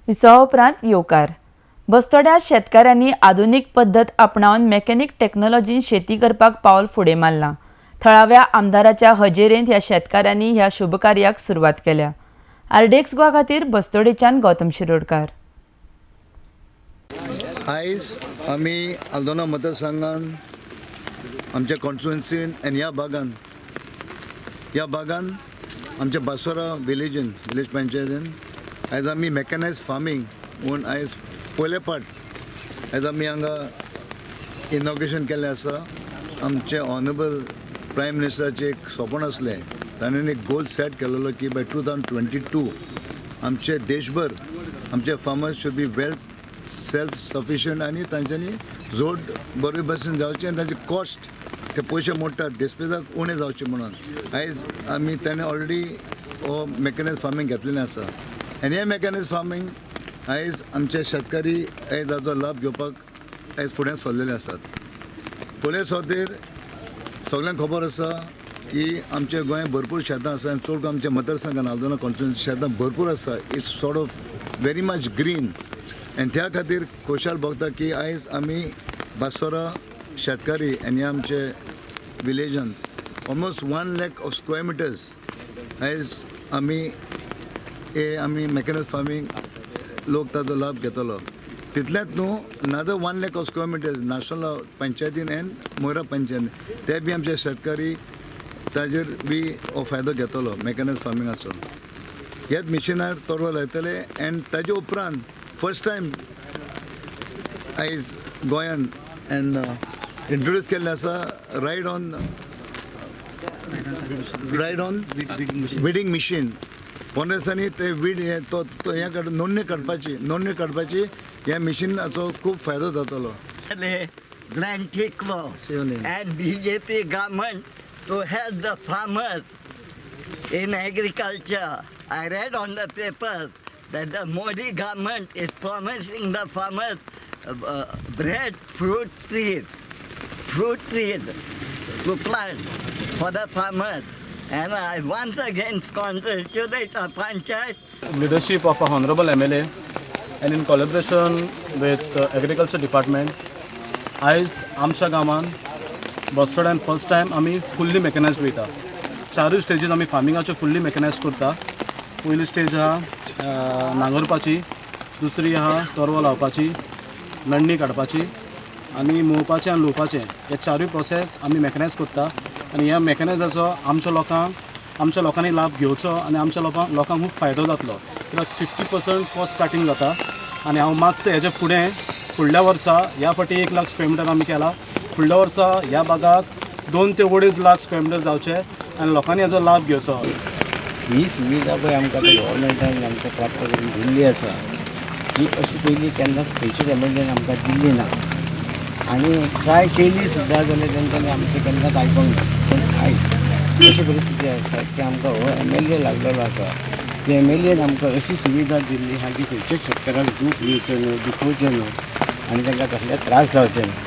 विसवा उपरांत येवकार बस्तोड्या शेतकाऱ्यांनी आधुनिक पद्धत आपणावन मेकॅनिक टेक्नॉलॉजीन शेती करपाक पावल फुडें मारलां। थळाव्या आमदाराच्या हजेरेंत ह्या शेतकाऱ्यांनी ह्या शुभ कार्याक सुरवात केल्या। आरडेक्स गोवा खातीर बस्तोडेच्यान गौतम शिरोडकार। आयज आमी आल्दोना मतदारसंघान आमच्या कॉन्स्टिट्युएन्सीन आनी ह्या भागान आमच्या बासोरा विलेज पंचायतीन आयज आमी मेकॅनायज फार्मींग म्हूण आयज पयले पाट आयज आमी हांगा इनॉग्रेशन केल्लें आसा। आमचे ऑनरेबल प्रायम मिनिस्टराचें एक स्वप्न आसलें, ताणें एक गोल सेट केलेलो की बाय 2022 आमचे देशभर आमचे farmers should be well self sufficient आनी तांच्यांनी जोड बरे भशेन जावचे आनी तांचे कॉस्ट ते पयशे मोडटात देस्पेजाक उणे जावचे म्हणून आयज आमी ताणें ऑलरेडी हो मेकॅनायज फार्मींग घेतलेलें आसा। आनी हे मेकॅनायज फार्मींग आयज आमचे शेतकारी आयज हाचो लाभ घेवपाक आयज फुडें सरलेले आसात। पयले सुवातेर सगळ्यांक खबर आसा की आमच्या गोंयांत भरपूर शेतां आसा आनी चड आमच्या मतदारसंघान आल्दोना कॉन्स्टिट्युएन्सी शेतां भरपूर आसा। It's sort of very much green आनी त्या खातीर खोशाल भोगता की आयज आमी बासोरा शेतकारी आनी आमचे विलेजान almost 1 lakh of square metres आयज आमी मेकॅनायज फार्मींग लोक ताजो लाभ घेतलो। तितलेंच न्हू another 1 lakh of square metres national पंचायतीन एंड मोयरा पंचायतीन ते बी आमचे शेतकारी ताजेर बी हो फायदो घेतलो मेकॅनायज फार्मिंगाचो। ह्याच मिशिनार तोरवो लायतले एंड ताजे उपरांत फर्स्ट टायम आयज गोंयान एंड इंट्रोड्यूस केल्लें आसा रायड ऑन विडींग मशीन। 15 दिसांनी ते वीड हे नोंदणी काडपाची ह्या मिशिनाचो खूब फायदो जातलो। Grand Tiklo and BJP government to help the farmers in agriculture. I read on the papers that the Modi government is promising the farmers fruit trees to plant for the farmers. And I once again congratulate our panchayat. Leadership of a honorable MLA and in collaboration with agriculture department, आयज आमच्या गांवान बस्तोड्यान first time आमी fully मेकॅनायज्ड वयता। 4 स्टेजीस आमी फार्मिंगाच्यो fully मेकॅनायज्ड करता। पयली stage आहा नांगरपाची, दुसरी आहा तोरवो लावपाची, नडणी काडपाची आनी मोवपाचें आनी लुवपाचें हे 4 प्रोसेस आमी मेकॅनायज करता। आनी ह्या मेकॅनायजाचो आमच्या लोकांनी लाभ घेवचो आनी आमच्या लोकांक खूब फायदो जातलो कित्याक 50% कॉस्ट कटींग जाता। आनी हांव मागता हेजे फुडल्या वर्सा ह्या फाटी 1 लाख स्क्वेअर मिटर आमी केला। फुडल्या वर्सा ह्या भागात 2 ते 2.5 लाख स्क्वेअर मिटर जावचे आनी लोकांनी हाजो लाभ घेवचो। ही सुविधा पळय आमकां गव्हर्मेंटान आमकां प्राप्त करून दिल्ली आसा जी अशी पयलीं केन्नाच खंयच्याच एमएलएन आमकां दिल्ली ना आनी ट्राय केली सुद्दां जाल्यार तेंच्यांनी आमचें केन्नाच आयकोंक ना। पूण आयज अशी परिस्थिती आसा की आमकां हो एमएलए लागलेलो आसा। त्या एमएलएन आमकां अशी सुविधा दिल्ली आहा की खंयच्याच शेतकाराक दूख येवचें न्हू, दुखोवचें न्हू आनी तांकां कसलेच त्रास जावचे न्हू।